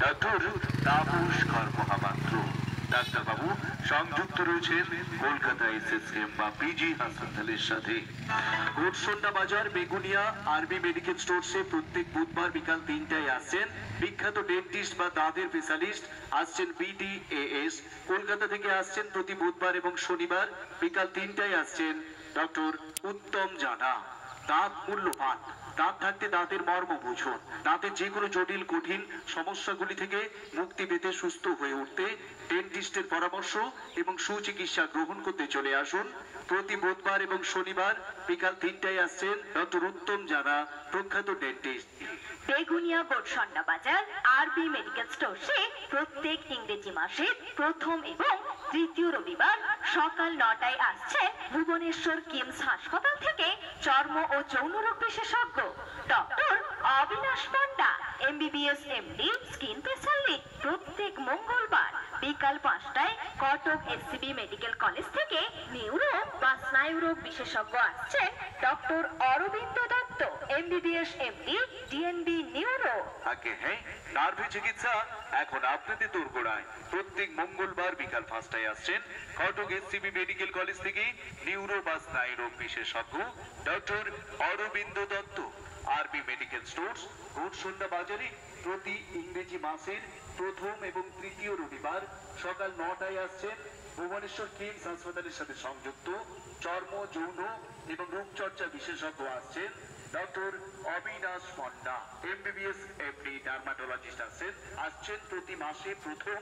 Doctor Tapas কর্মহামাত্র ডাক্তারবাবু সংযুক্ত রয়েছেন কলকাতা এসএসকেএম বা পিজি হাসপাতালের সাথে। গোরসন্ডা বাজার বেগুনিয়া আরবি মেডিকেল স্টোরসে প্রত্যেক বুধবার বিকাল 3টায় আসছেন বিখ্যাত ডেন্টিস্ট বা দাঁতের স্পেশালিস্ট আসছেন বিডিএএস। কলকাতা থেকে আসছেন প্রতি বুধবার এবং শনিবার বিকাল 3টায় আসছেন ডক্টর উত্তম জানা। দাঁত মূল্যবান, দাঁত থাকতে দাঁতের মর্ম বুঝুন। দাঁতের যে কোনো জটিল কঠিন সমস্যাগুলি থেকে মুক্তি পেতে সুস্থ হয়ে উঠতে ডেন্টিস্টের পরামর্শ এবং সুচিকিৎসা গ্রহণ করতে চলে আসুন প্রতি বুধবার এবং শনিবার বিকাল 3টায় আসছেন ডক্টর উত্তম জানা, প্রখ্যাত ডেন্টিস্ট। বেগুনিয়া গোরসন্ডা বাজার আরবি মেডিকেল স্টোরসে প্রত্যেক ইংরেজি মাসের প্রথম এবং তৃতীয় রবিবার সকাল 9টায় আসছে ভুবনেশ্বর কিমস হাসপাতাল থেকে চর্ম ও যৌন রোগ বিশেষজ্ঞ doctor Abinash Panda, MBBS MD skin specialist. প্রত্যেক মঙ্গলবার বিকাল 5টায় কটক এসসিবি মেডিকেল কলেজ থেকে নিউরো বা স্নায়ু রোগ বিশেষজ্ঞ আসছেন doctor Arabinda Dutta, MBBS MD DNB neuro. আগে হ্যাঁ, নার্ভি চিকিৎসা এখন আপনাদের দোরগোড়ায়। প্রত্যেক মঙ্গলবার বিকাল 5টায় আসছেন কটক এসসিবি মেডিকেল কলেজ থেকে নিউরো বা স্নায়ু রোগ বিশেষজ্ঞ ডক্টর অরবিন্দ দত্ত। আরবি মেডিকেল স্টোরস গোরসন্ডা বাজারে প্রতি ইংরেজি মাসের প্রথম এবং তৃতীয় রবিবার সকাল 9টায় আসছেন ভুবনেশ্বর কিমস হাসপাতালের সাথে সংযুক্ত চর্ম যৌন এবং রূপচর্চা বিশেষজ্ঞ আসছেন doctor Abinash Panda, MBBS MD dermatologist আসছেন প্রতি মাসে প্রথম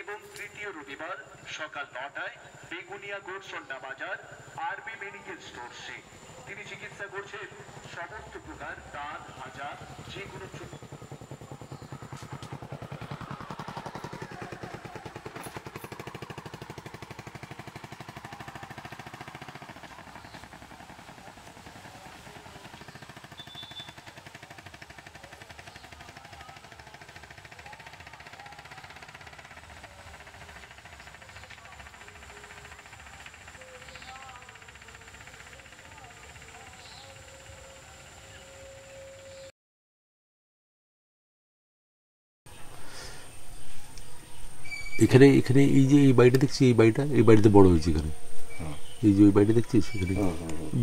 এবং তৃতীয় রবিবার সকাল 9টায় বেগুনিয়া গোরসন্ডা বাজার আরবি মেডিকেল স্টোরসে। তিনি চিকিৎসা করছেন সমস্ত প্রকার দাঁত ভাজা যে কোনো এখানে এখানে এই যে এই বাড়িটা দেখছি, এই বাড়িতে বড় হয়েছে এখানে। এই যে ওই বাড়িটা দেখছিস এখানে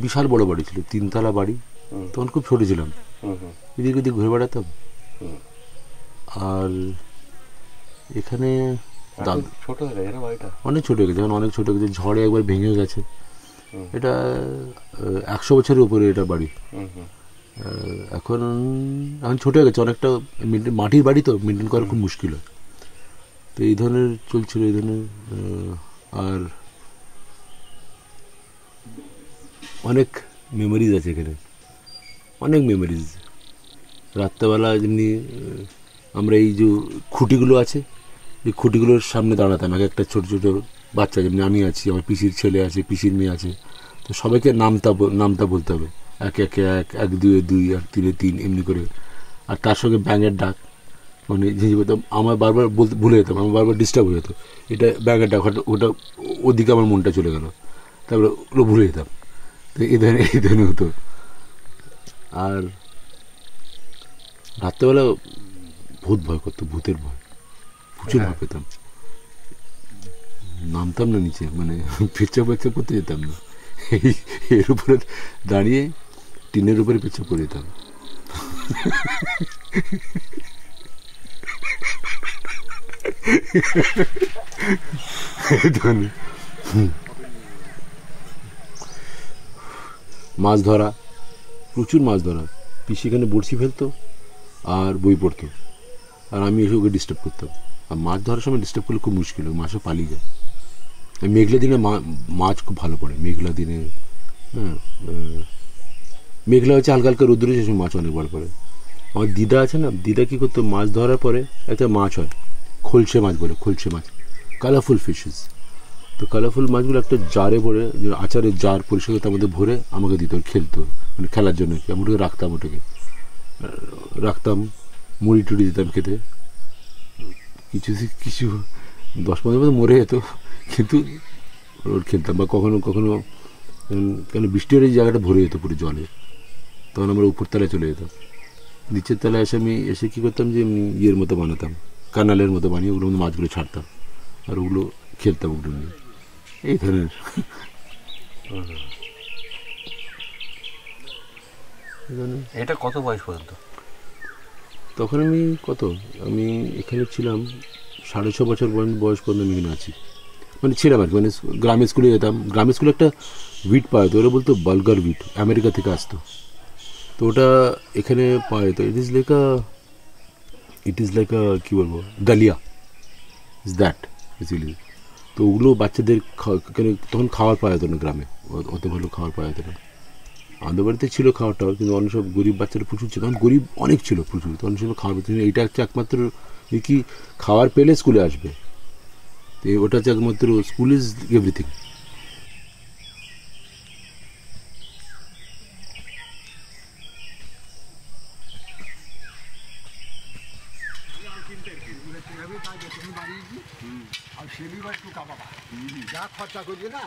বিশাল বড় বাড়ি ছিল, 3তলা বাড়ি। তখন খুব ছোট ছিলাম, এদিক ওদিক ঘুরে বেড়াতাম। আর এখানে ছোট হয়ে গেছে বাড়িটা, অনেক ছোট হয়ে গেছে, অনেক ছোট হয়ে গেছে, ঝড়ে একবার ভেঙে গেছে। এটা 100 বছরের উপরে এটা বাড়ি। এখন ছোট হয়ে গেছে অনেকটা, মাটির বাড়ি তো মেনটেন করা খুব মুশকিল হয়। তো এই ধরনের চলছিল, এই ধরনের। আর অনেক মেমোরিজ আছে এখানে, অনেক মেমোরিজ। রাত্রেবেলা যেমনি আমরা এই যে খুঁটিগুলো আছে, এই খুঁটিগুলোর সামনে দাঁড়াতাম, এক একটা ছোটো ছোটো বাচ্চা, যেমনি আমি আছি, আমার পিসির ছেলে আছে, পিসির মেয়ে আছে, তো সবাইকে নামতা বলতে হবে, 1 1 1, 1 2 2, 1 3 3 এমনি করে। আর তার সঙ্গে ব্যাঙের ডাক, মানে যে আমার বারবার বলতে ভুলে যেতাম, আমার বারবার ডিস্টার্ব হয়ে যেত, এটা ব্যাঙের ডাক, ওটা ওদিকে আমার মনটা চলে গেল, তারপরে ওগুলো ভুলে যেতাম। তো এই ধরনের হতো। আর রাত্রেবেলা ভূত ভয় করতো, ভূতের ভয়, প্রচুর ভয় পেতাম। নামতাম না নিচে, মানে পেচ্ছাপ করতে যেতাম না, এর উপরে দাঁড়িয়ে টিনের উপরে পেচ্ছাপ করে যেতাম। মাছ ধরা, প্রচুর মাছ ধরা। পিসি এখানে বড়শি ফেলতো আর বই পড়তো, আর আমি এসে ওকে ডিস্টার্ব করতাম। আর মাছ ধরার সময় ডিস্টার্ব করলে খুব মুশকিল হয়, মাছও পালিয়ে যায়। মেঘলা দিনে মাছ খুব ভালো পড়ে, মেঘলা দিনে। হ্যাঁ, মেঘলা হচ্ছে হালকা হালকা রোদ্দুরে, সে সময় মাছ অনেক বড় পড়ে। আমার দিদা আছে না, দিদা কী করতো, মাছ ধরার পরে একটা মাছ হয়, খোলসে মাছ বলে, খোলসে মাছ, কালারফুল ফিশেস। তো কালারফুল মাছগুলো একটা জারে ভরে, আচারের জার পরিষ্কার তার মধ্যে ভরে আমাকে দিত, খেলতো, মানে খেলার জন্য। আমি ওটাকে রাখতাম, মুড়ি টুড়ি দিতাম খেতে। কিছু 10-15 বছর মরে যেত, কিন্তু ওর খেলতাম। বা কখনো কখনো কেন বৃষ্টি হলে এই জায়গাটা ভরে যেত পুরো জলে, তখন আমরা উপরতলায় চলে যেতাম। নিচের তলায় আমি এসে কী করতাম যে ইয়ের মতো বানাতাম, কানালের মতো বানিয়ে ওগুলো মাছগুলো ছাড়তাম আর ওগুলো খেলতাম ওগুলো নিয়ে, এই ধরনের। এটা কত বয়স পর্যন্ত? তখন আমি এখানে ছিলাম 6.5 বছর বয়স পর্যন্ত আমি এখানে আছি, মানে ছিলাম আর কি। মানে গ্রামের স্কুলে যেতাম, গ্রামের স্কুলে একটা উইট পাওয়া যেত, ওরা বলতো বালগার উইট, আমেরিকা থেকে আসতো, তো ওটা এখানে পাওয়া যেত। ইট ইজ লাইক কী বলবো, ডালিয়া ইজ দ্যাট বেসিক্যালি। তো ওগুলো বাচ্চাদের তখন খাবার পাওয়া যেত না গ্রামে, অত ভালো খাবার পাওয়া যেত না। আমাদের বাড়িতে ছিল খাওয়াটা, কিন্তু অনেক সব গরিব বাচ্চারা প্রচুর ছিল, তখন গরিব অনেক ছিল প্রচুর, তখন সব খাওয়ার পেত। এইটা হচ্ছে একমাত্র কি খাবার পেলে স্কুলে আসবে, তো ওটা হচ্ছে একমাত্র, স্কুল ইজ এভরিথিং। যা খরচা করছে না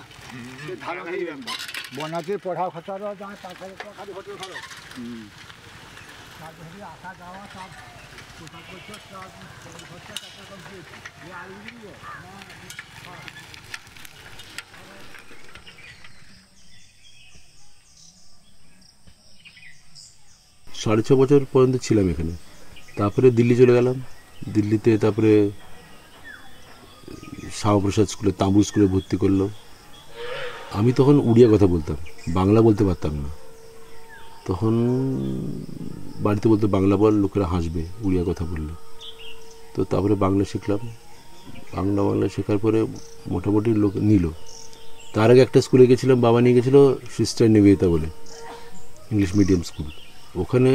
সে ধারাবাহিক ব্যাপার, বনাতে পড়া খরচা যায়, তারপরে খালি হোটেল খরচ, তারপরে আসা যাওয়া সব পোশাক খরচা, সব খরচা টাকা কমপ্লিট। সাড়ে 6 বছর পর্যন্ত ছিলাম এখানে, তারপরে দিল্লি চলে গেলাম। দিল্লিতে তারপরে শ্যামাপ্রসাদ স্কুলে, তাঁবু স্কুলে ভর্তি করলো। আমি তখন উড়িয়া কথা বলতাম, বাংলা বলতে পারতাম না। তখন বাড়িতে বলতো বাংলা বল, লোকেরা হাসবে উড়িয়া কথা বললে। তো তারপরে বাংলা শিখলাম, বাংলা শেখার পরে মোটামুটি লোক নিল। তার আগে একটা স্কুলে গেছিলাম, বাবা নিয়ে গেছিলো সিস্টার নিবেদিতা বলে, ইংলিশ মিডিয়াম স্কুল। ওখানে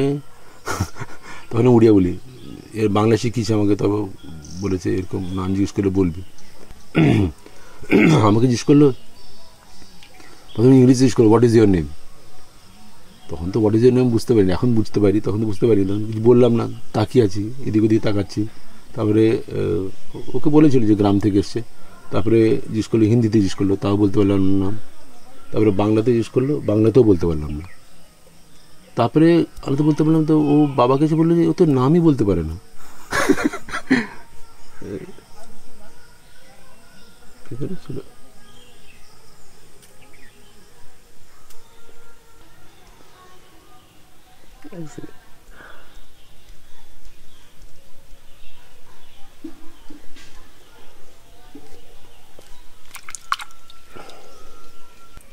তখন উড়িয়া বলি, এর বাংলা শিখিয়েছে আমাকে, তবে বলেছে এরকম নাম জিজ্ঞেস করলে বলবি। আমাকে জিজ্ঞেস করলো, প্রথমে ইংলিশ জিজ্ঞেস করলো, হোয়াট ইজ ইউর নেম। তখন তো হোয়াট ইজ ইউর নেম বুঝতে পারিনি, এখন বুঝতে পারি, তখন তো বুঝতে পারি না, কিছু বললাম না, তাকিয়ে আছি, এদিক ওদিকে তাকাচ্ছি। তারপরে ওকে বলেছিল যে গ্রাম থেকে এসছে। তারপরে জিজ্ঞেস করলো, হিন্দিতে জিজ্ঞেস করলো, তাও বলতে পারলাম না। তারপরে বাংলাতে জিজ্ঞেস করলো, বাংলাতেও বলতে পারলাম না। তারপরে আমি তো বলতে পারলাম, তো ও বাবাকে এসে বললো যে ও তো নামই বলতে পারে না। ছিল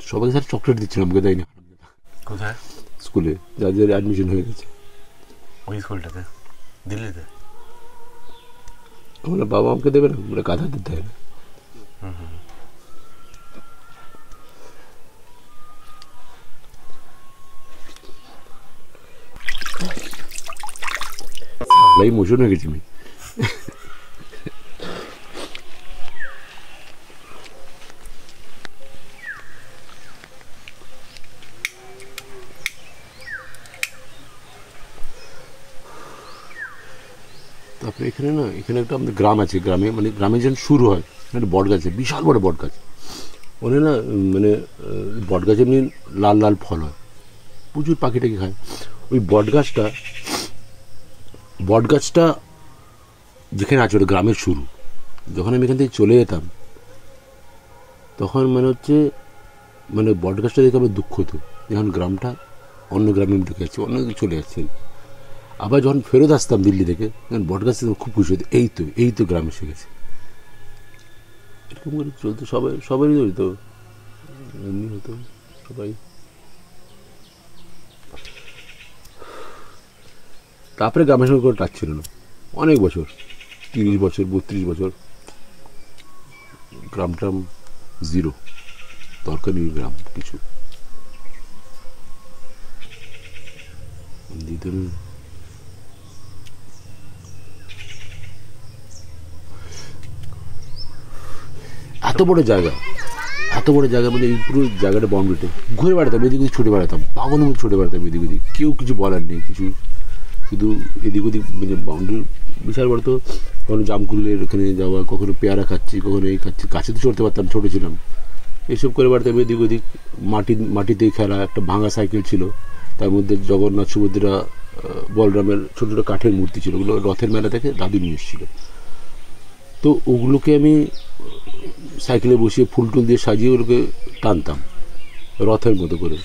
সবাইকে স্যার চকলেট দিচ্ছিলাম, আমাকে দেয়নি। কোথায়? স্কুলে যাদের অ্যাডমিশন হয়ে গেছে। ওই স্কুলটাতে দিল্লিতে? আমরা বাবা আমাকে দেবে না, আমরা গাধা দিতে হয় না। ইমোশন হয়ে গেছি আমি। তারপরে এখানে একটা আমাদের গ্রাম আছে, গ্রামে যখন শুরু হয় একটা বট গাছ, বিশাল বড় বট গাছ। ওখানে মানে বট গাছে এমনি লাল লাল ফল হয়, প্রচুর পাখিটাকে খায়। ওই বট গাছটা যেখানে আছে ওটা গ্রামের শুরু। যখন আমি এখান থেকে চলে যেতাম তখন মানে বট গাছটা দেখে আমার দুঃখ হতো, যখন গ্রামটা অন্য গ্রামে ঢুকে যাচ্ছে, অন্য চলে যাচ্ছে। আবার যখন ফেরত আসতাম দিল্লি থেকে, তখন বট গাছ থেকে খুব খুশি হতো, এই তো গ্রামে এসে গেছে। এরকম করে চলতো, সবারই হতো, এমনি হতো সবাই। তারপরে গ্রামের সঙ্গে করে টাচ ছিল না অনেক বছর, 30 বছর 32 বছর গ্রামটা জিরো, দরকার নেই গ্রাম কিছু। এত বড় জায়গা মানে এই পুরো জায়গাটা বাউন্ডারিতে ঘুরে বেড়াতাম, এদিক ওদিক ছুটে বেড়াতাম, পাগলের মতো ছুটে বেড়াতাম এদিক ওদিক, কেউ কিছু বলার নেই কিছু, শুধু এদিক ওদিক মানে বাউন্ডারি বিশাল বড়। তো কখনো জামকুলের ওখানে যাওয়া, কখনো পেয়ারা খাচ্ছি, কখনো এই খাচ্ছি। গাছে তো চড়তে পারতাম, ছোটো ছিলাম, এইসব করে বাড়তাম। এদিক ওদিক মাটিতেই খেলা। একটা ভাঙা সাইকেল ছিল, তার মধ্যে জগন্নাথ সুভদ্রা বলরামের ছোটো ছোটো কাঠের মূর্তি ছিল, ওগুলো রথের মেলা থেকে দাদু নিয়ে এসেছিলো। তো ওগুলোকে আমি সাইকেলে বসিয়ে ফুল টুল দিয়ে সাজিয়ে ওগুলোকে টানতাম রথের মতো করে।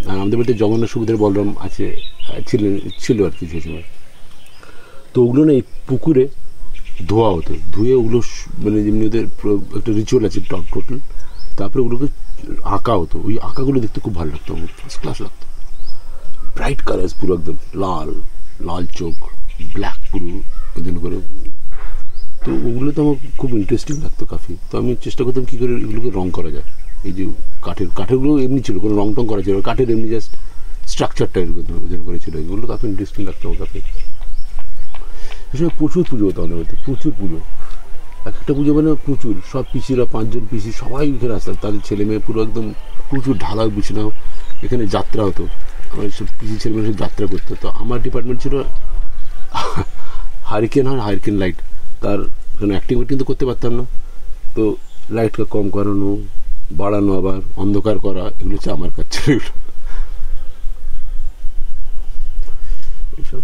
আর আমাদের বাড়িতে জগন্নাথ সুভদ্রা বলরাম ছিল আর কি সেই সময়। তো ওগুলো না এই পুকুরে ধোয়া হতো, ধুয়ে ওগুলো মানে যেমনি ওদের একটা রিচুয়াল আছে টোটাল। তারপরে ওগুলোকে আঁকা হতো, ওই আঁকাগুলো দেখতে খুব ভালো লাগতো আমার, ফার্স্ট ক্লাস লাগতো। ব্রাইট কালার্স, পুরো একদম লাল লাল চোখ, ব্ল্যাক পুরো ওই জন্য করে। তো ওগুলো তো আমার খুব ইন্টারেস্টিং লাগতো কাফি। তো আমি চেষ্টা করতাম কী করে এগুলোকে রং করা যায়। এই যে কাঠেরগুলো এমনি ছিল, কোনো রং টং করা ছিল, কাঠের এমনি জাস্ট স্ট্রাকচারটা এরকম করেছিল, এগুলো কাফি ইন্টারেস্টিং লাগতো আমার কাফি। এসব প্রচুর পুজো হতো আমাদের বাড়িতে, প্রচুর পুজো। একটা পুজো মানে প্রচুর, সব পিসিরা 5 জন পিসি সবাই এখানে আসতাম, তাদের ছেলে মেয়ে পুরো একদম প্রচুর ঢালা বিছানা। এখানে যাত্রা হতো, আমার সব পিসি ছেলে মেয়ে সব যাত্রা করতো। তো আমার ডিপার্টমেন্ট ছিল হারিকেন লাইট। তার কোনো অ্যাক্টিং তো করতে পারতাম না, তো লাইটকে কম করানো, বাড়ানো, আবার অন্ধকার করা, এগুলো হচ্ছে আমার কাজ ছিল। এগুলো এইসব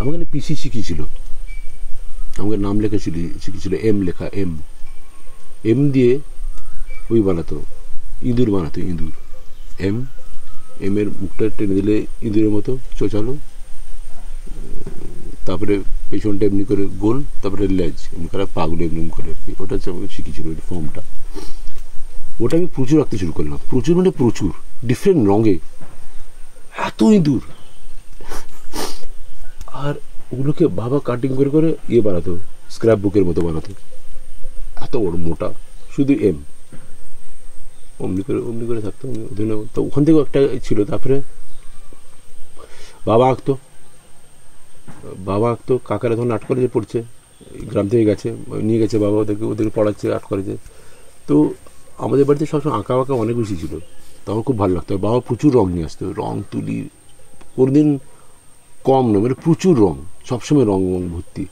আমাকে পিসি শিখিয়েছিল, আমাকে নাম লেখা শিখিয়েছিল, লেখা এম দিয়ে ওই বানাতো, ইঁদুর বানাতো, ইঁদুর। এম এর মুখটা টেনে দিলে ইঁদুরের মতো চোচালো, তারপরে পেছনটা এমনি করে গোল, তারপরে লেজ এমনি করে, পাগুলো এমনি করে। ওটা হচ্ছে আমাকে শিখিয়েছিল ওই ফর্মটা। ওটা আমি প্রচুর আঁকতে শুরু করলাম, প্রচুর মানে প্রচুর, ডিফারেন্ট রঙে, এত ইঁদুর। আর ওগুলোকে বাবা কাটিং করে করে বানাতো, স্ক্র্যাপ বুকের মতো বানাতো, এত বড় মোটা, শুধু অমনি করে থাকতো। তো ওখান থেকেও একটা ছিল। তারপরে বাবা আঁকতো, কাকারা তখন আর্ট কলেজে পড়ছে, গ্রাম থেকে নিয়ে গেছে বাবা ওদেরকে পড়াচ্ছে, আর্ট কলেজে। তো আমাদের বাড়িতে সবসময় আঁকা অনেক বেশি ছিল, তখন খুব ভালো লাগতো। বাবা প্রচুর রং নিয়ে আসতো, রং তুলি কোনোদিন কম নয়, মানে প্রচুর রং, সবসময় রং ভর্তি।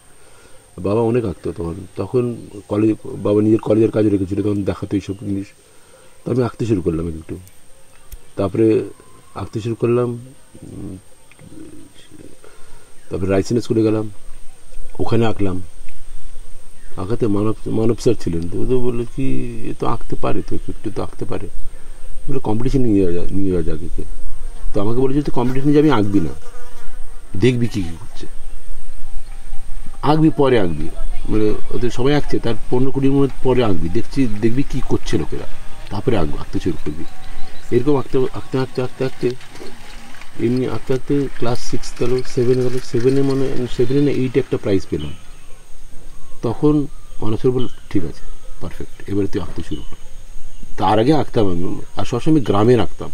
বাবা অনেক আঁকতো তখন বাবা নিজের কলেজের কাজে রেখেছিল, তখন দেখাতো এইসব জিনিস। তো আমি আঁকতে শুরু করলাম একটু, তারপরে রাইসিনা স্কুলে গেলাম, ওখানে আঁকাতে মানব স্যার ছিলেন। তো ওদের বললো কি এ তো আঁকতে পারে, তো একটু তো আঁকতে পারে, বলে কম্পিটিশন নিয়ে যাওয়া যাক একে। তো আমাকে বলেছে তুই কম্পিটিশনে যাবি, আঁকবি না, দেখবি কী করছে, আঁকবি পরে আঁকবি, মানে ওদের সবাই আঁকছে, তার 15-20 মিনিট পরে আঁকবি, দেখবি কী করছে লোকেরা, তারপরে আঁকতে শুরু করবি। এরকম আঁকতে এমনি আঁকতে ক্লাস 6 গেল, 7 গেল, 7 না 8 একটা প্রাইজ পেলাম। তখন মানুষের বল ঠিক আছে, পারফেক্ট, এবারে তুই আঁকতে শুরু কর। তার আগে আঁকতাম আমি, আর সবসময় গ্রামে রাখতাম।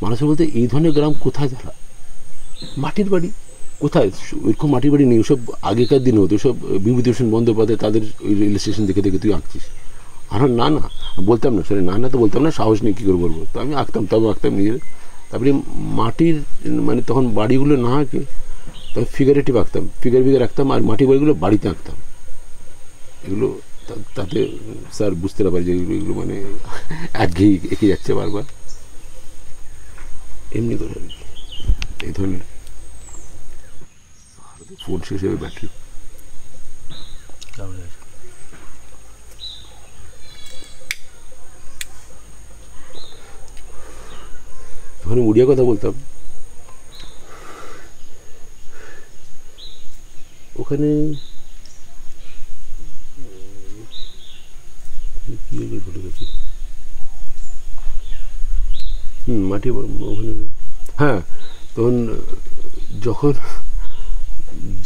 মানুষের বলতে এই ধরনের গ্রাম কোথায় জ্বালা, মাটির বাড়ি কোথায়, ওইরকম মাটির বাড়ি নেই। ওসব আগেকার দিনে হতো, ওসব বিভূতিভূষণ বন্দ্যোপাধ্যায় তাদের ওই রেল স্টেশন দেখে তুই আঁকছিস। আর না বলতাম না, সরি না তো বলতাম না, সাহস নেই কী করে বলবো। তো আমি আঁকতাম নিজের। তারপরে মাটির মানে তখন বাড়িগুলো না আঁকে, তখন ফিগারেটিভ আঁকতাম, ফিগার আঁকতাম, আর মাটির বাড়িগুলো বাড়িতে আঁকতাম। এগুলো তাতে স্যার বুঝতে না পারে যে এগুলো মানে একঘেয়ে এঁকে যাচ্ছে বারবার, এমনি করে এই ধরনের। ফোন শেষ হবে, ব্যাটারি। যখন উড়িয়া কথা বলতাম, ওখানে ভুলে গেছি, মাটি ওখানে। হ্যাঁ, তখন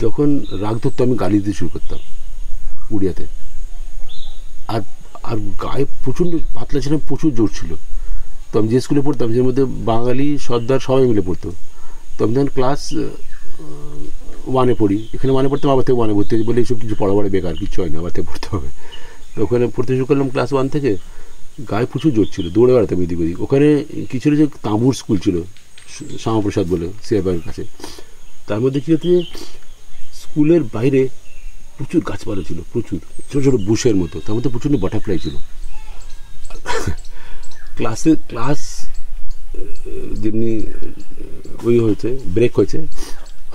যখন রাগ ধরতো আমি গালি দিতে শুরু করতাম উড়িয়াতে। আর গায়ে প্রচণ্ড পাতলা ছিলাম, প্রচুর জোর ছিল। তো আমি যে স্কুলে পড়তাম, যার মধ্যে বাঙালি সর্দার সবাই মিলে পড়তো। তো আমি যখন ক্লাস ওয়ানে পড়ি, এখানে ওয়ানে পড়তাম, আবার থেকে ওয়ানে ভর্তি হয়েছি বলে এইসব কিছু পড়াবার বেকার, কিছু হয়নি, আবার থেকে পড়তে হবে। তো ওখানে পড়তে শুরু করলাম ক্লাস 1 থেকে, গায়ে প্রচুর জোর ছিল, দৌড়ে বেড়াতাম এদিক ওদিক। ওখানে কিছু যে তাঁবুর স্কুল ছিল শ্যামাপ্রসাদ বলে সিয়াবাগের কাছে, তার মধ্যে কী হচ্ছে স্কুলের বাইরে প্রচুর গাছপালা ছিল, প্রচুর ছোটো ছোটো বুশের মতো, তার মধ্যে প্রচুর বাটারফ্লাই ছিল। ক্লাস যেমনি ওই হয়েছে, ব্রেক হয়েছে,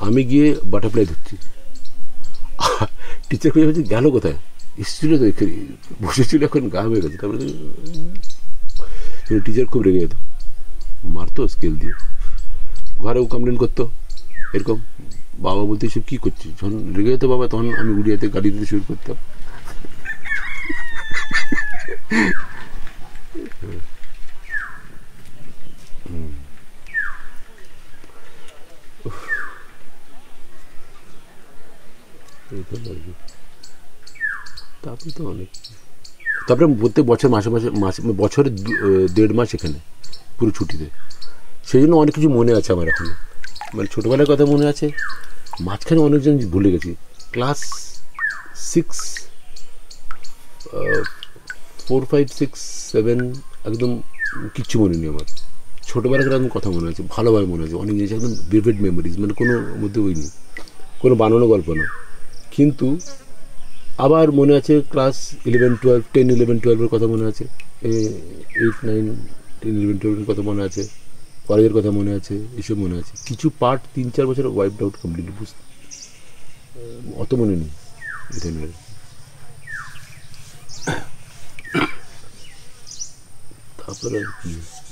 আমি গিয়ে বাটারফ্লাই ধরছি, টিচার খুঁজে হচ্ছে গেল কোথায়, এসেছিল তো এখানে বসেছিল, এখন গা হয়ে গেছে। তারপরে টিচার খুব রেগে যেত, মারতো স্কেল দিয়ে, ঘরেও কমপ্লেন করতো এরকম। বাবা বলতে এসব কী করছিস, যখন রেগে যেত বাবা তখন আমি উড়িয়াতে গাড়ি দিতে শুরু করতাম। তারপরে তো অনেক, তারপরে প্রত্যেক বছর মাসে বছরে 1.5 মাস এখানে পুরো ছুটিতে, সেই জন্য অনেক কিছু মনে আছে আমার এখনো, মানে ছোটোবেলার কথা মনে আছে, মাঝখানে অনেকজন ভুলে গেছি। ক্লাস 4, 5, 6, 7 একদম কিচ্ছু মনে নেই আমার, ছোটোবেলাকার একদম কথা মনে আছে, ভালোভাবে মনে আছে, অনেক জিনিস একদম ভিভিড মেমোরিজ, মানে কোনো মধ্যে ওই নেই, কোনো বানানো গল্প না। কিন্তু আবার মনে আছে ক্লাস 11, 12, 10, 11, 12-এর কথা মনে আছে, 8, 9, 10, 11, 12-এর কথা মনে আছে, কলেজের কথা মনে আছে, এসব মনে আছে। কিছু পার্ট 3-4 বছর ওয়াইপড আউট কমপ্লিটলি, অত মনে নেই।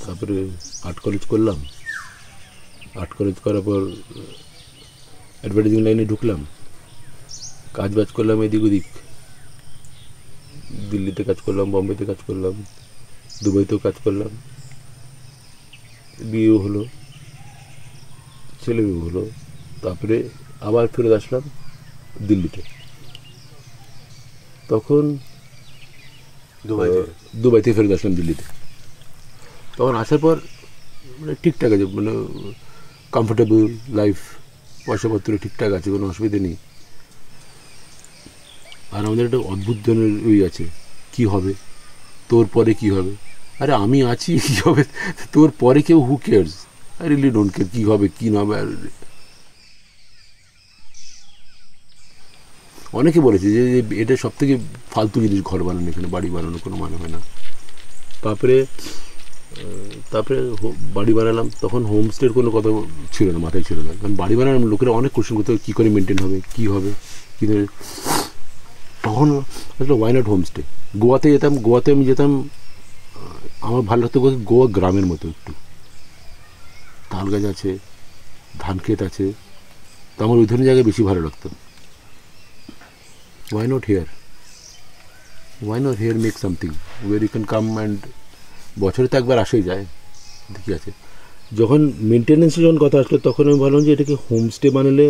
তারপরে আর্ট কলেজ করলাম, আর্ট কলেজ করার পর অ্যাডভার্টাইজিং লাইনে ঢুকলাম, কাজ বাজ করলাম এদিক ওদিক, দিল্লিতে কাজ করলাম, বম্বেতে কাজ করলাম, দুবাইতেও কাজ করলাম, বিয়েও হলো, ছেলে বিয়ে হলো। তারপরে আবার ফেরত আসলাম দিল্লিতে, তখন দুবাই থেকে ফেরত আসলাম দিল্লিতে। তখন আসার পর মানে ঠিকঠাক আছে, মানে কমফোর্টেবল লাইফ, পয়সাপত্র ঠিকঠাক আছে, কোনো অসুবিধা নেই। আর আমাদের একটা অদ্ভুত ধরনের ওই আছে, কী হবে তোর পরে কী হবে, আরে আমি আছি, কী হবে তোর পরে, কেউ who cares, I really don't care কী হবে কী না হবে। আর অনেকে বলেছে যে এটা সব থেকে ফালতু জিনিস, ঘর বানানো, এখানে বাড়ি বানানো কোনো মানে হয় না। তারপরে বাড়ি বানালাম, তখন হোমস্টের কোনো কথা ছিল না, মাথায় ছিল না, কারণ বাড়ি বানালাম লোকেরা অনেক কোশ্চেন করতে হবে, কী করে মেনটেন হবে, কী হবে, কী ধরে। তখন আসলে ওয়াই নট হোমস্টে। গোয়াতে যেতাম, গোয়াতে আমি যেতাম, আমার ভালো লাগতো গোয়া গ্রামের মতো, একটু তাল গাছ আছে, ধান ক্ষেত আছে, তো আমার ওই ধরনের জায়গায় বেশি ভালো লাগতো। Why not here make something where you can come and, বছরে তো একবার আসেই যায়, ঠিক আছে। যখন মেনটেন্যান্সের যখন কথা আসলো, তখন আমি ভাবলাম যে এটাকে হোমস্টে বানালে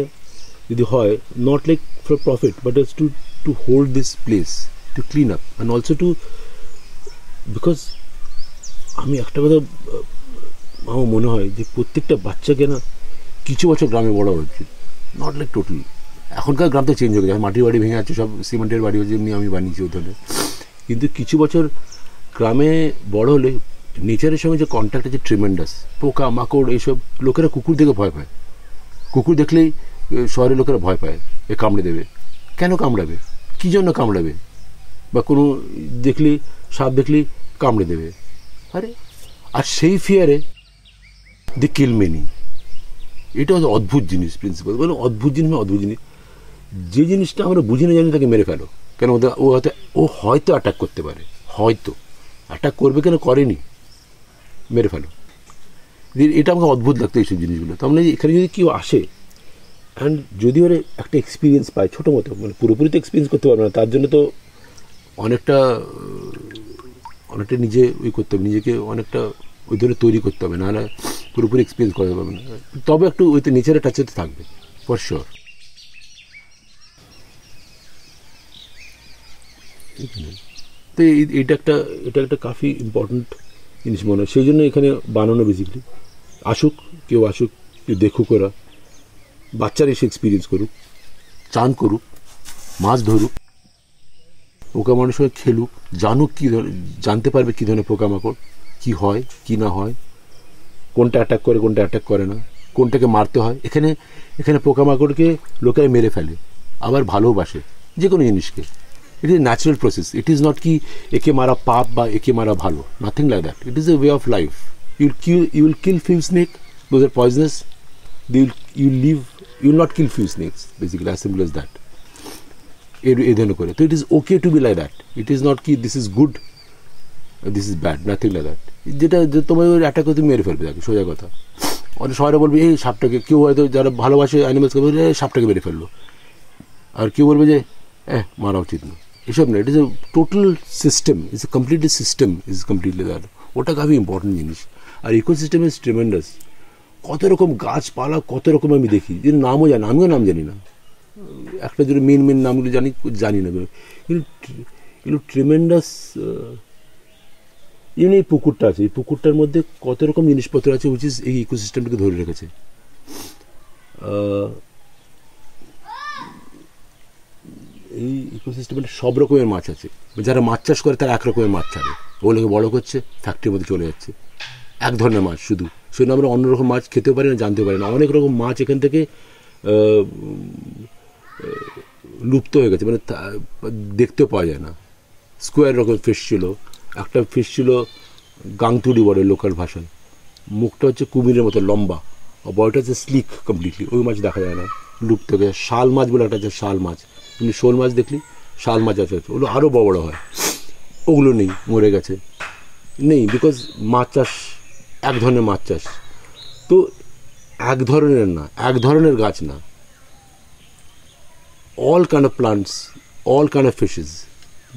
যদি হয়, not like for profit but it's to hold this place, to clean up and also to, because আমি একটা কথা আমার মনে হয় যে প্রত্যেকটা বাচ্চাকে না কিছু বছর গ্রামে বড় হচ্ছে, নট লাইক টোটালি। এখনকার গ্রাম তো চেঞ্জ হয়ে গেছে, মাটির বাড়ি ভেঙে যাচ্ছে, সব সিমেন্টের বাড়ি হচ্ছে, যেমনি আমি বানিয়েছি ওই ধরনের। কিন্তু কিছু বছর গ্রামে বড় হলে নেচারের সঙ্গে যে কন্ট্যাক্ট আছে ট্রিমেন্ডাস, পোকা মাকড় এইসব, লোকেরা কুকুর দেখে ভয় পায়, কুকুর দেখলেই শহরের লোকেরা ভয় পায়, এ কামড়ে দেবে, কেন কামড়াবে, কী জন্য কামড়াবে, বা কোনো দেখলি সাপ দেখলি কামড়ে দেবে, আরে আর সেই ফিয়ারে দি কিল মেনি। এটা হচ্ছে অদ্ভুত জিনিস, প্রিন্সিপাল বলে অদ্ভুত জিনিস, অদ্ভুত জিনিস, যে জিনিসটা আমরা বুঝি না জানি তাকে মেরে ফেলো, কেন ও হয়তো অ্যাটাক করতে পারে, হয়তো অ্যাটাক করবে, কেন করেনি, মেরে ফেলো। এটা আমাকে অদ্ভুত লাগতো এইসব জিনিসগুলো। তার মানে এখানে যদি কেউ আসে অ্যান্ড যদি ওরা একটা এক্সপিরিয়েন্স পায় ছোটো মতো, মানে পুরোপুরি তো এক্সপিরিয়েন্স করতে পারবে না, তার জন্য তো অনেকটা নিজে ওই করতে হবে, নিজেকে অনেকটা ওই ধরে তৈরি করতে হবে, নাহলে পুরোপুরি এক্সপিরিয়েন্স করতে পারবে না। তবে একটু ওইতে নেচারের টাচে তো থাকবে ফর শিওর। তো এটা একটা কাফি ইম্পর্টেন্ট জিনিস মনে হয়, সেই জন্য এখানে বানানো বেসিক্যালি। কেউ আসুক, কেউ দেখুক, ওরা বাচ্চারা এসে এক্সপিরিয়েন্স করুক, চান করুক, মাছ ধরুক, পোকামাকড়ের সঙ্গে খেলুক, জানুক কী জানতে পারবে কী ধরনের পোকামাকড়, কী হয় কী না হয়, কোনটা অ্যাটাক করে কোনটা অ্যাটাক করে না, কোনটাকে মারতে হয়। এখানে এখানে পোকামাকড়কে লোকেরা মেরে ফেলে, আবার ভালোবাসে যে কোনো জিনিসকে। It is natural process. It is not কি একে মারা পাপ বা একে মারা ভালো, nothing like that. It is a way of life. You will kill few snake, those are poisonous. You will not kill few snakes, basically, as simple as that. এই ধরনের করে তো it is okay to be like that. It is not কি this is good, this is bad, nothing like that. যেটা তোমার ওই attack করে তুমি মেরে ফেলবে তাকে, সোজা কথা। অনেক সবাই বলবে এই সাপটাকে, কেউ হয়তো যারা ভালোবাসে অ্যানিমেলসকে বলবে সাপটাকে মেরে ফেললো, আর কেউ বলবে যে মারা উচিত না, এসব না। It is a total system, it's a completely system, is completely that. ওটা খুবই ইম্পর্টেন্ট জিনিস। আর ইকোসিস্টেম ইজ ট্রিমেন্ডাস। কত রকম গাছপালা, কত রকম আমি দেখি, যে নামও জানি, আমিও নাম জানি না, একটা যদি মেন নামগুলো জানি না, কিন্তু ট্রিমেন্ডাস। যেমন এই পুকুরটা আছে, এই পুকুরটার মধ্যে কত রকম জিনিসপত্র আছে উইচ ইজ এই ইকোসিস্টেমটাকে ধরে রেখেছে। এই ইকোসিস্টেমে সব রকমের মাছ আছে। যারা মাছ চাষ করে তারা এক রকমের মাছ ছাড়ে, ওগুলোকে বড় করছে, ফ্যাক্টরির মধ্যে চলে যাচ্ছে, এক ধরনের মাছ শুধু। সেজন্য আমরা অন্য রকম মাছ খেতেও পারি না, জানতেও পারি না। অনেক রকম মাছ এখান থেকে লুপ্ত হয়ে গেছে, মানে দেখতেও পাওয়া যায় না। স্কোয়ার রকম ফিশ ছিল, একটা ফিশ ছিল গাংতুড়ি বলে লোকাল ভাষায়, মুখটা হচ্ছে কুমিরের মতো লম্বা, আর বডিটা হচ্ছে স্লিক কমপ্লিটলি, ওই মাছ দেখা যায় না, লুপ্ত হয়ে গেছে। শাল মাছ বলে একটা আছে, শাল মাছ, তুমি শোল মাছ দেখলি, শাল মাছ আছে, ওগুলো আরও বড় বড় হয়, ওগুলো নেই, মরে গেছে, নেই। বিকজ মাছ চাষ এক ধরনের মাছ চাষ, তো এক ধরনের না, এক ধরনের গাছ না, all kind of plants, all kind of fishes,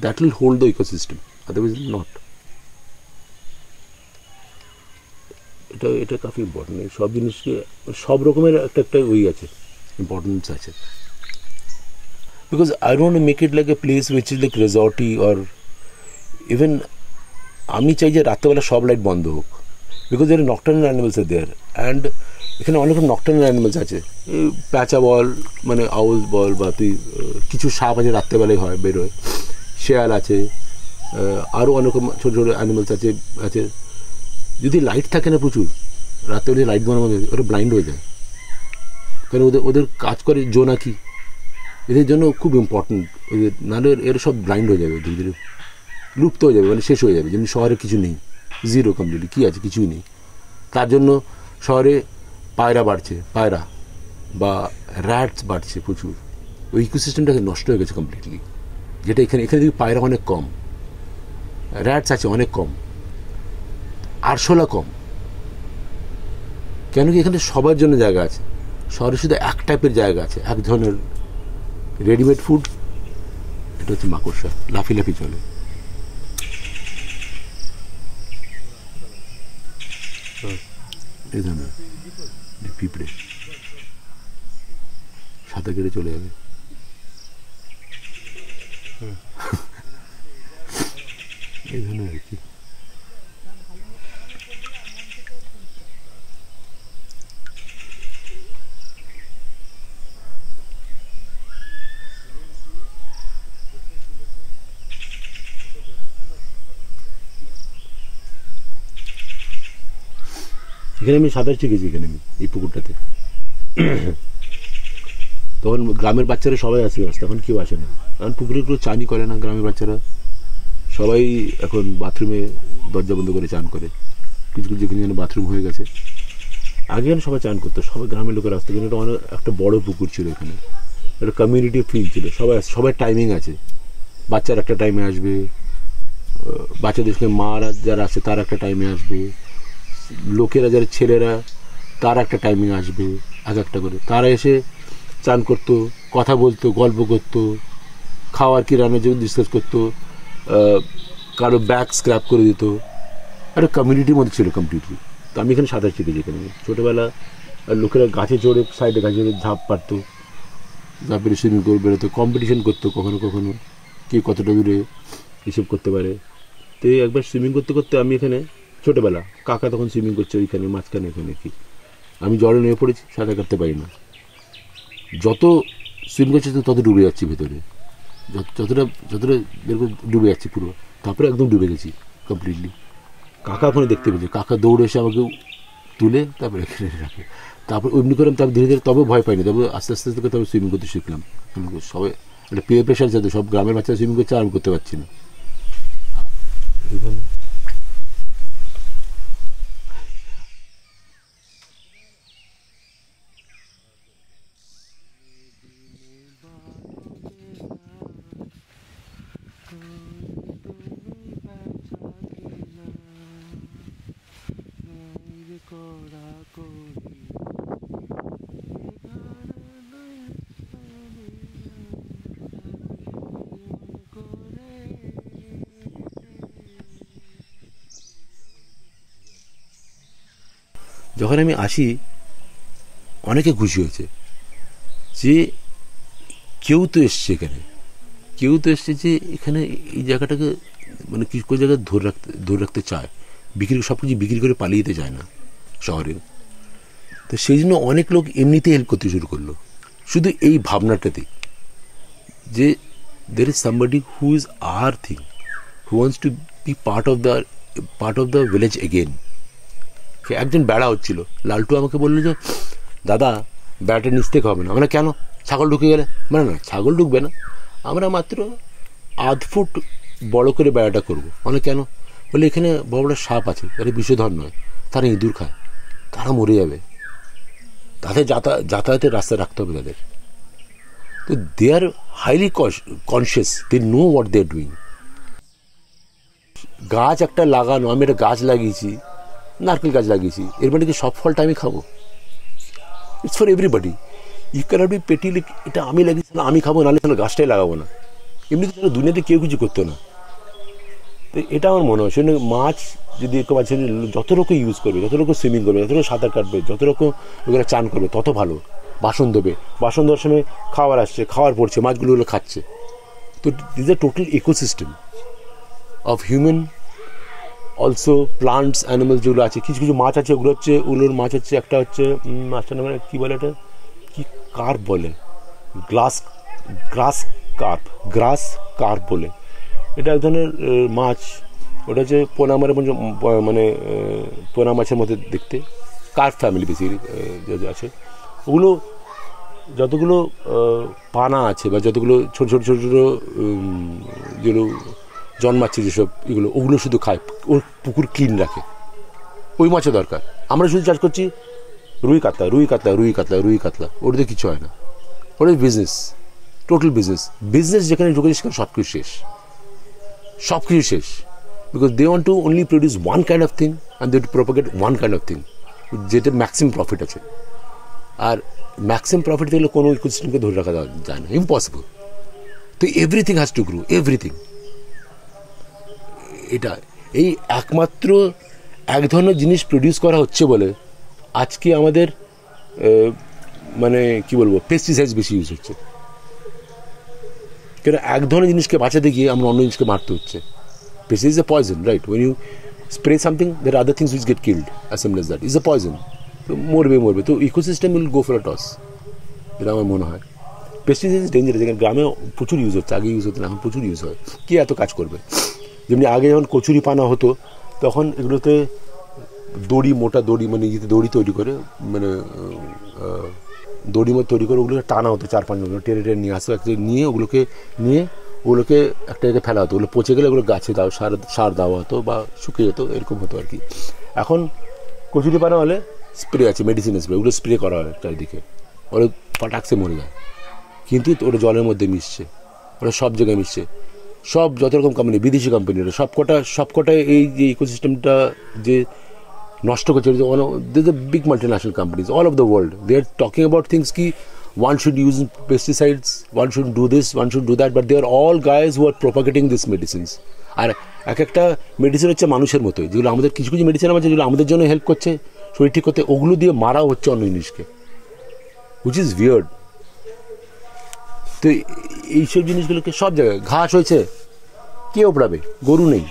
that will hold the ecosystem, otherwise not. এটা কাফি ইম্পর্টেন্ট। সব জিনিসকে সব রকমের একটা ওই আছে, ইম্পর্টেন্স আছে। Because I don't make it like a place which is like resorty, or even আমি চাই যে রাত্রেবেলা সব লাইট বন্ধ হোক, বিকজ এর nocturnal animals are there, and এখানে অনেক রকম নকটার্নাল অ্যানিমেলস আছে। প্যাঁচা বল, মানে আউল বল, বা তুই কিছু সাপ আছে রাত্রেবেলায় হয়, বেরোয়, শেয়াল আছে, আরও অনেক রকম ছোটো ছোটো অ্যানিমেলস আছে। যদি লাইট থাকে না প্রচুর, রাত্রেবেলা লাইট বন্ধ হয়ে যায়, ওরা ব্লাইন্ড হয়ে যায়, কারণ ওদের কাজ করে জোনাকি, এদের জন্য খুব ইম্পর্টেন্ট। ওদের নাহলে এরা সব ব্লাইন্ড হয়ে যাবে, ধীরে ধীরে লুপ্ত হয়ে যাবে, মানে শেষ হয়ে যাবে। যেমন শহরে কিছু নেই, জিরো কমপ্লিটলি, কী আছে, কিছুই নেই। তার জন্য শহরে পায়রা বাড়ছে, পায়রা বা র্যাটস বাড়ছে প্রচুর, ওই ইকোসিস্টেমটাকে নষ্ট হয়ে গেছে কমপ্লিটলি। যেটা এখানে দেখি পায়রা অনেক কম, র্যাটস আছে অনেক কম, আরশোলা কম, কেন কি এখানে সবার জন্য জায়গা আছে। শহরে শুধু এক টাইপের জায়গা আছে, এক ধরনের রেডিমেড ফুড, এটা হচ্ছে মাকড়সা, লাফি লাফি চলে। এই ধরনের পিঁপড়ে সাঁতার কেটে চলে যাবে। এই ধরনের আর কি। এখানে আমি সাঁতার শিখেছি, এখানে আমি এই পুকুরটাতে। তখন গ্রামের বাচ্চারা সবাই আসে, এখন কেউ আসে না, কারণ পুকুরে কেউ চানই করে না। গ্রামের বাচ্চারা সবাই এখন বাথরুমে দরজা বন্ধ করে চান করে, কিছু কিছু যেখানে যেন বাথরুম হয়ে গেছে। আগে যেন সবাই চান করতো, সবাই গ্রামের লোকের আসতো, কিন্তু এটা অনেক একটা বড় পুকুর ছিল, এখানে একটা কমিউনিটি ফিল ছিল। সবাই টাইমিং আছে, বাচ্চারা একটা টাইমে আসবে, বাচ্চাদের সঙ্গে মারা যারা আছে তার একটা টাইমে আসবে, লোকেরা যারা ছেলেরা তার একটা টাইমিং আসবে, এক একটা করে তারা এসে চান করতো, কথা বলতো, গল্প করতো, খাওয়ার কী রান্নার জন্য ডিসকাস করতো, কারো ব্যাগ স্ক্র্যাপ করে দিত, একটা কমিউনিটির মধ্যে ছিল কমপ্লিটলি। তো আমি এখানে সাঁতার শিখেছি। এখানে ছোটোবেলা লোকেরা গাছে চড়ে, সাইডে গাছে চড়ে ঝাঁপ পারতো, ঝাঁপের সুইমিং করে বেরোতো, কম্পিটিশন করতো কখনো কখনো, কে কতটা দূরে এসব করতে পারে। তো একবার সুইমিং করতে করতে আমি এখানে ছোটোবেলা, কাকা তখন সুইমিং করছে ওইখানে মাঝখানে, এখানে কি আমি জলে নেমে পড়েছি, সাঁতার কাটতে পারি না, যত সুইম করছে তত ডুবে যাচ্ছি ভেতরে, যতটা যতটা বের করে ডুবে যাচ্ছি পুরো, তারপরে একদম ডুবে গেছি কমপ্লিটলি। কাকা ওখানে দেখতে পেয়েছে, কাকা দৌড়ে এসে আমাকে তুলে তারপরে এখানে রাখে, তারপর এমনি করলাম, তারপর ধীরে ধীরে তবে ভয় পাইনি, তবে আস্তে আস্তে আস্তে তবে সুইমিং করতে শিখলাম। সবাই একটা পেয়ে প্রেশার যাতে সব গ্রামের বাচ্চারা সুইমিং করছে, আর আমি করতে পারছি না। যখন আমি আসি অনেকে খুশি হয়েছে যে কেউ তো এসছে এখানে, কেউ তো এসছে যে এখানে এই জায়গাটাকে মানে কিছু কোনো জায়গায় ধরে রাখতে চায়, বিক্রি সব কিছু বিক্রি করে পালিয়ে যেতে চায় না শহরে। তো সেই জন্য অনেক লোক এমনিতে হেল্প করতে শুরু করলো, শুধু এই ভাবনাটাতে যে there is somebody who is our thing, who wants to be part of the village again. একজন বেড়া হচ্ছিল, লালটু আমাকে বললো যে দাদা বেড়াটা নিচ থেকে হবে না। আমরা কেন, ছাগল ঢুকে গেলে? মানে না, ছাগল ঢুকবে না, আমরা মাত্র 1/2 ফুট বড় করে বেড়াটা করবো। মানে কেন? বলে এখানে বড় বড় সাপ আছে, তারা বিষধর নয়, তারা ইঁদুর খায়, তারা মরে যাবে, তাদের যাতায়াতের রাস্তা রাখতে হবে তাদের। তো they are highly conscious, they know what they are doing. গাছ একটা লাগানো, আমি একটা গাছ লাগিয়েছি, নারকেল গাছ লাগিয়েছি, এর মানে কি সব ফলটা আমি খাবো? It's for everybody. You can't be pettily এটা আমি লাগিয়েছি আমি খাবো, নাহলে তাহলে গাছটাই লাগাবো না। এমনিতে তাহলে দুনিয়াতে কেউ কিছু করতো না। তো এটা আমার মনে হয়, সেজন্য মাছ যদি একটু মাছ যত রকম ইউজ করবে, যত রকম সুইমিং করবে, যত রকম সাঁতার কাটবে, যত রকম ওগুলো চান করবে, তত ভালো। বাসন দেবে, বাসন দেওয়ার সময় খাবার আসছে, খাবার পড়ছে, মাছগুলো ওগুলো খাচ্ছে। তো this A total ecosystem of human, also plants, animals যেগুলো আছে। কিছু কিছু মাছ আছে, ওগুলোর মাছ হচ্ছে একটা হচ্ছে মাছটার নাম কী বলে, এটা কি কার্প বলে, গ্রাস কার্প বলে। এটা এক ধরনের মাছ, ওটা হচ্ছে পোনা মানে পোনা মাছের মধ্যে দেখতে, কার্প ফ্যামিলি বেশিরভাগ আছে। ওগুলো যতগুলো পানা আছে বা যতগুলো ছোটো ছোটো ছোটো ছোটো যেগুলো জন্মাচ্ছে যেসব এগুলো, ওগুলো শুধু খায়, ওর পুকুর ক্লিন রাখে। ওই মাছের দরকার। আমরা শুধু চাষ করছি রুই কাতলা, ওটাতে কিছু হয় না। ওটা বিজনেস, টোটাল বিজনেস যেখানে ঢুকেছে সেখানে সব কিছু শেষ। Because they want to only produce one kind of thing and they to propagate one kind of thing, যেটা ম্যাক্সিমাম প্রফিট আছে। আর ম্যাক্সিমাম প্রফিট থাকলে কোনো ইকোসিস্টেমকে ধরে রাখা যায় না, ইম্পসিবল। তো everything has to grow, everything. এটা এই একমাত্র এক ধরনের জিনিস প্রডিউস করা হচ্ছে বলে আজকে আমাদের মানে কি বলবো, পেস্টিসাইডস বেশি ইউজ হচ্ছে। কেন এক ধরনের জিনিসকে বাঁচাতে গিয়ে আমরা অন্য জিনিসকে মারতে হচ্ছে। Pesticide is a poison, right? When you spray something there other things which get killed as simple as that, is a poison. তো মরবে। তো ecosystem will go for a toss, এটা আমার মনে হয়। Pesticide is dangerous. এখানে গ্রামে প্রচুর ইউজ হচ্ছে, আগে ইউজ হতো না, এখন প্রচুর ইউজ হয়। কে এত কাজ করবে? যেমনি আগে যখন কচুরি পানা হতো তখন এগুলোতে মোটা দড়ি মানে দড়ি তৈরি করে, মানে দড়ি মতো তৈরি করে ওগুলোকে টানা হতো, 4-5 জন টেনে নিয়ে আসতো, নিয়ে ওগুলোকে একটা জায়গায় ফেলা হতো। ওগুলো পচে গেলে ওগুলো গাছে সার দেওয়া হতো বা শুকিয়ে যেত, এরকম হতো আর কি। এখন কচুরি পানা হলে স্প্রে আছে, মেডিসিন স্প্রে, ওগুলো স্প্রে করা হয় চারিদিকে, ওরা পাটাকসে মরে যায়। কিন্তু ওটা জলের মধ্যে মিশছে, ওরা সব জায়গায় মিশছে। সব যত রকম কোম্পানি, বিদেশি কোম্পানিরা সবকটা এই যে ইকোসিস্টেমটা যে নষ্ট করছে, this the big multinational companies all over the world, they are talking about things কি one should use pesticides, one should do this, one should do that, but they are all guys who are propagating these medicines. আর একটা medicine হচ্ছে মানুষের মতোই, যেগুলো আমাদের কিছু medicine আছে যেগুলো আমাদের জন্য হেল্প করছে শরীর ঠিক করতে, ওগুলো দিয়ে মারা হচ্ছে অন্য জিনিসকে, হুইচ ইজ উইয়ার্ড। তো এইসব জিনিসগুলোকে সব জায়গায় ঘাস হয়েছে, কে ওপড়াবে? গরু নেই,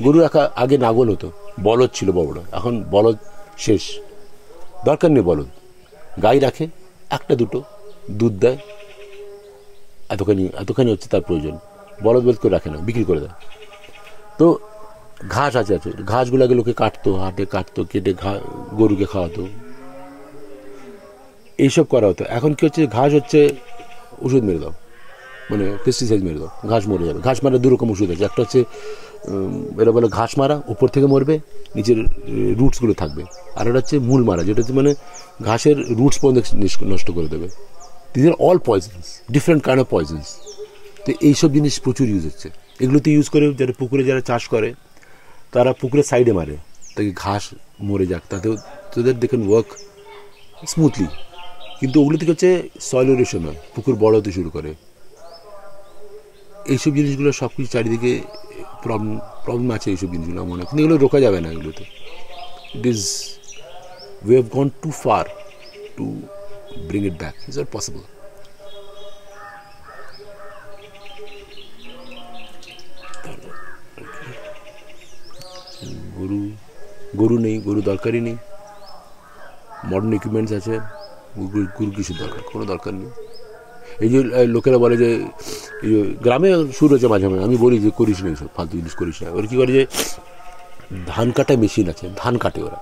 গরু আগে নাগল হতো, বলদ ছিল বড়, এখন বলদ শেষ, দরকার নেই বলদ। গাই রাখে একটা দুটো, দুধ দেয়, এতখানি হচ্ছে তার প্রয়োজন, বলদ করে রাখে না, বিক্রি করে দেয়। তো ঘাস আছে, ঘাসগুলো আগে লোকে কাটতো, হাটে কাটতো, কেটে গরুকে খাওয়াতো, এইসব করা হতো। এখন কি হচ্ছে, ঘাস হচ্ছে ওষুধ মেরে দাও, মানে পেস্টিসাইড মেরে দাও, ঘাস মরে যাবে। ঘাস মারা দুরকম ওষুধ আছে, একটা হচ্ছে এরা বলে ঘাস মারা, উপর থেকে মরবে, নিচের রুটসগুলো থাকবে, আর একটা হচ্ছে মূল মারা, যেটা হচ্ছে মানে ঘাসের রুটস পর্যন্ত নষ্ট করে দেবে। This are all poisons, different kind of poisons. তো এইসব জিনিস প্রচুর ইউজ হচ্ছে। এগুলোতে ইউজ করে যারা পুকুরে যারা চাষ করে, তারা পুকুরের সাইডে মারে, তাকে ঘাস মরে যাক, তাতেও তাদের দে ক্যান ওয়ার্ক স্মুথলি। কিন্তু ওগুলো থেকে হচ্ছে সয়েল এরোশন হয়, পুকুর বড় হতে শুরু করে। এইসব জিনিসগুলো সব কিছু চারিদিকে প্রবলেম আছে, এইসব জিনিসগুলো মনে হয়, কিন্তু এগুলো রোকা যাবে না। এগুলোতে it is, we have gone too far to bring it back, is not possible. গরু নেই, গরু দরকারই নেই। মডার্ন ইকুইপমেন্টস আছে, গরু কিছু দরকার, কোনো দরকার নেই। এই যে লোকেরা বলে যে এই যে গ্রামে শুরু হয়েছে মাঝে মাঝে, আমি বলি যে করিস না এইসব ফালতু জিনিস, করিস না। ওরা কী করে যে ধান কাটা মেশিন আছে, ধান কাটে ওরা।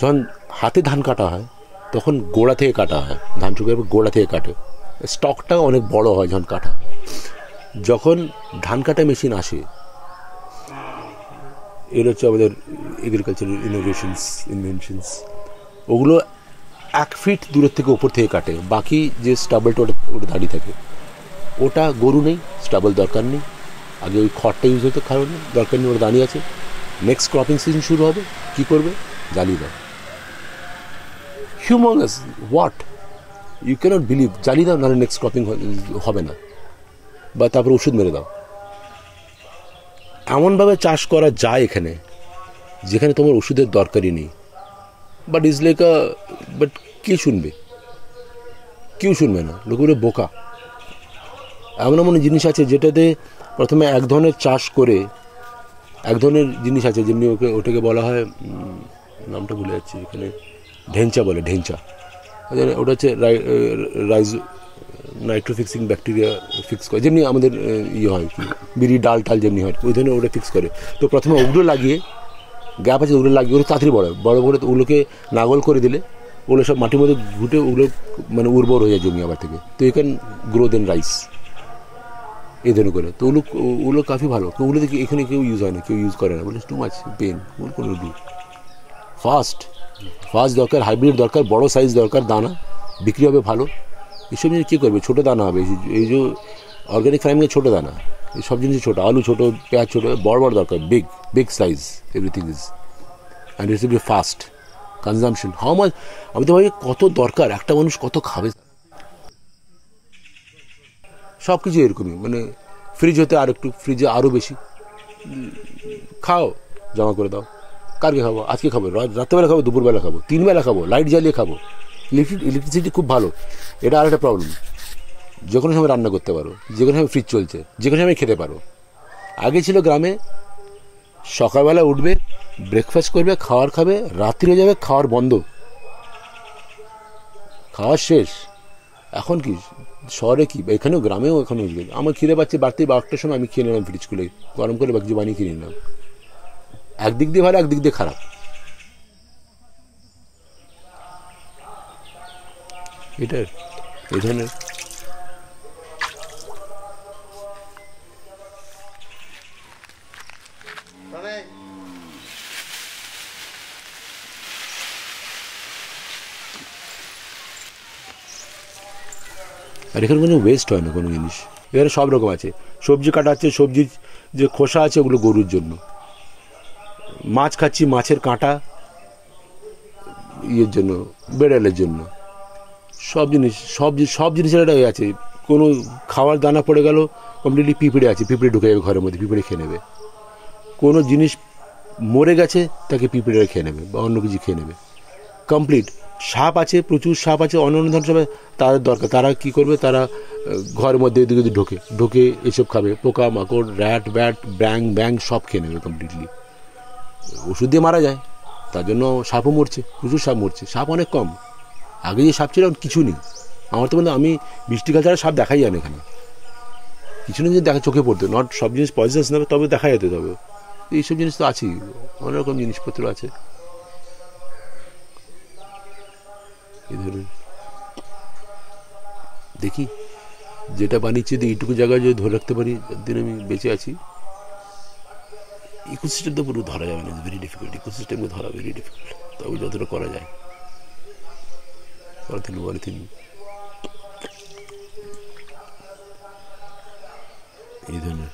যখন হাতে ধান কাটা হয় তখন গোড়া থেকে কাটা হয়, ধান শুকিয়ে গোড়া থেকে কাটে, স্টকটা অনেক বড় হয় যখন কাটা। যখন ধান কাটা মেশিন আসে, এর হচ্ছে আমাদের এগ্রিকালচারাল ইনভেনশনস, ওগুলো 1 ফিট দূরের থেকে ওপর থেকে কাটে, বাকি যে স্টাবলটা ওটা দাঁড়িয়ে থাকে। ওটা গরু নেই, স্টাবল দরকার নেই, আগে ওই খড়টা ইউজ হতো, কারণ দরকার নেই, ওটা দাঁড়িয়ে আছে। নেক্সট ক্রপিং সিজন শুরু হবে, কী করবে, জ্বালিয়ে দাও। হিউম্যানাস হোয়াট, ইউ ক্যানট বিলিভ, জ্বালিয়ে দাও, নাহলে নেক্সট ক্রপিং হবে না, বা তারপরে ওষুধ মেরে দাও। এমনভাবে চাষ করা যায় এখানে, যেখানে তোমার ওষুধের দরকারই নেই। বাট ইজ লাইক বাট কে শুনবে, কেউ শুনবে না, লোকের বোকা। এমন এমন জিনিস আছে যেটাতে প্রথমে এক ধরনের চাষ করে, এক ধরনের জিনিস আছে যেমনি ওটাকে বলা হয়, নামটা ভুলে যাচ্ছি এখানে, ঢেঞ্চা বলে, ঢেঞ্চা। ওটা হচ্ছে নাইট্রোফিক্সিং ব্যাকটেরিয়া ফিক্স করে, যেমনি আমাদের ইয়ে হয় কি বিড়ি ডাল টাল যেমনি হয়, ওই ধরনের ওটা ফিক্স করে। তো প্রথমে ওগুলো লাগিয়ে, গ্যাপ আছে ওগুলো লাগিয়ে, ওগুলো তাড়াতাড়ি বড় করে ওগুলোকে নাগল করে দিলে ওগুলো সব মাটির মধ্যে ঘুটে, ওগুলো মানে উর্বর হয়ে যায় জমি আবার থেকে। তো you can grow then rice, এই ধরনের করে। তো ওগুলো কাফি ভালো। তো ওগুলো দেখি এখানে কেউ ইউজ হয় না, কেউ ইউজ করে না, বলে টু মাচ পেন, ওগুলো কোনো ডু। ফাস্ট দরকার, হাইব্রিড দরকার, বড় সাইজ দরকার, দানা বিক্রি হবে ভালো। এইসব জিনিস কী করবে, ছোটো দানা হবে। এই যে অর্গ্যানিক ফার্মিংয়ে ছোটো দানা, এই সব জিনিস ছোটো, আলু ছোটো, পেঁয়াজ ছোটো, বড় দরকার, big size, everything is, and it's be fast consumption. How much, আমি তো ভাবি কত দরকার, একটা মানুষ কত খাবে। সব কিছু এরকমই, মানে ফ্রিজ হতে আর একটু, ফ্রিজে আরও বেশি খাও, জমা করে দাও। কালকে খাবো, আজকে খাবো, রাত্রেবেলা খাবো, দুপুরবেলা খাবো, 3 বেলা খাবো, লাইট জ্বালিয়ে খাবো। ইলেকট্রিসিটি খুব ভালো। এটা আর একটা প্রবলেম, যে কোনো সময় রান্না করতে পারো, যে কোনো সময় ফ্রিজ চলছে, যে কোনো সময় খেতে পারো। আগে ছিল গ্রামে সকালবেলা উঠবে, ব্রেকফাস্ট করবে, খাবে, রাত্রি হয়ে যাবে, খাওয়ার বন্ধ, খাওয়ার শেষ। এখন কি শহরে কি, এখানেও গ্রামেও এখানেও আমার খিদে পাচ্ছে, বাড়তি 12টার সময় আমি খেয়ে নিলাম, ফ্রিজ খুলে গরম করে বা কিছু বানিয়ে কিনে নিলাম। একদিক দিয়ে ভালো, একদিক দিয়ে খারাপ। এটা এই ধরনের আর এখানে কোনো ওয়েস্ট হয় না কোনো জিনিস। এখানে সব রকম আছে, সবজি কাটা আছে, সবজির যে খোসা আছে ওগুলো গরুর জন্য, মাছ খাচ্ছি, মাছের কাঁটা ইয়ের জন্য, বেড়ালের জন্য, সব জিনিসের একটা আছে। কোনো খাওয়ার দানা পড়ে গেল, কমপ্লিটলি পিঁপড়ে আছে, পিঁপড়ে ঢুকে যাবে ঘরের মধ্যে, পিঁপড়ে খেয়ে নেবে। কোনো জিনিস মরে গেছে তাকে পিঁপড়েরা খেয়ে নেবে বা অন্য কিছু খেয়ে নেবে, কমপ্লিট। সাপ আছে, প্রচুর সাপ আছে, অন্য ধরনের সাপ, তাদের দরকার, তারা কী করবে, তারা ঘরের মধ্যে এদিকে ঢোকে এসব খাবে, পোকা মাকড়, র্যাট ব্যাট, ব্যাং সব খেয়ে নেবে কমপ্লিটলি। ওষুধ দিয়ে মারা যায়, তার জন্য সাপও মরছে, প্রচুর সাপ মরছে। সাপ অনেক কম, আগে যে সাপ ছিল কিছু নেই, আমার তো বলতে আমি বৃষ্টিকাল ছাড়া সাপ দেখাই যায় না এখানে, কিছু না কিছু দেখা চোখে পড়তো, নট সব জিনিস পয়সাস নেবে তবে দেখা যেত, তবে এইসব জিনিস তো আছেই, অনেক রকম জিনিসপত্র আছে এই ধরুন। দেখি যেটা বানিয়েছি এইটুকু জায়গায় যদি ধরে রাখতে পারি যতদিন আমি বেঁচে আছি। ইকোসিস্টেম তো পুরো ধরা যাবে না, ভেরি ডিফিকাল্ট, ইকোসিস্টেমকে ধরা ভেরি ডিফিকাল্ট, তবে যতটা করা যায় এই ধরনের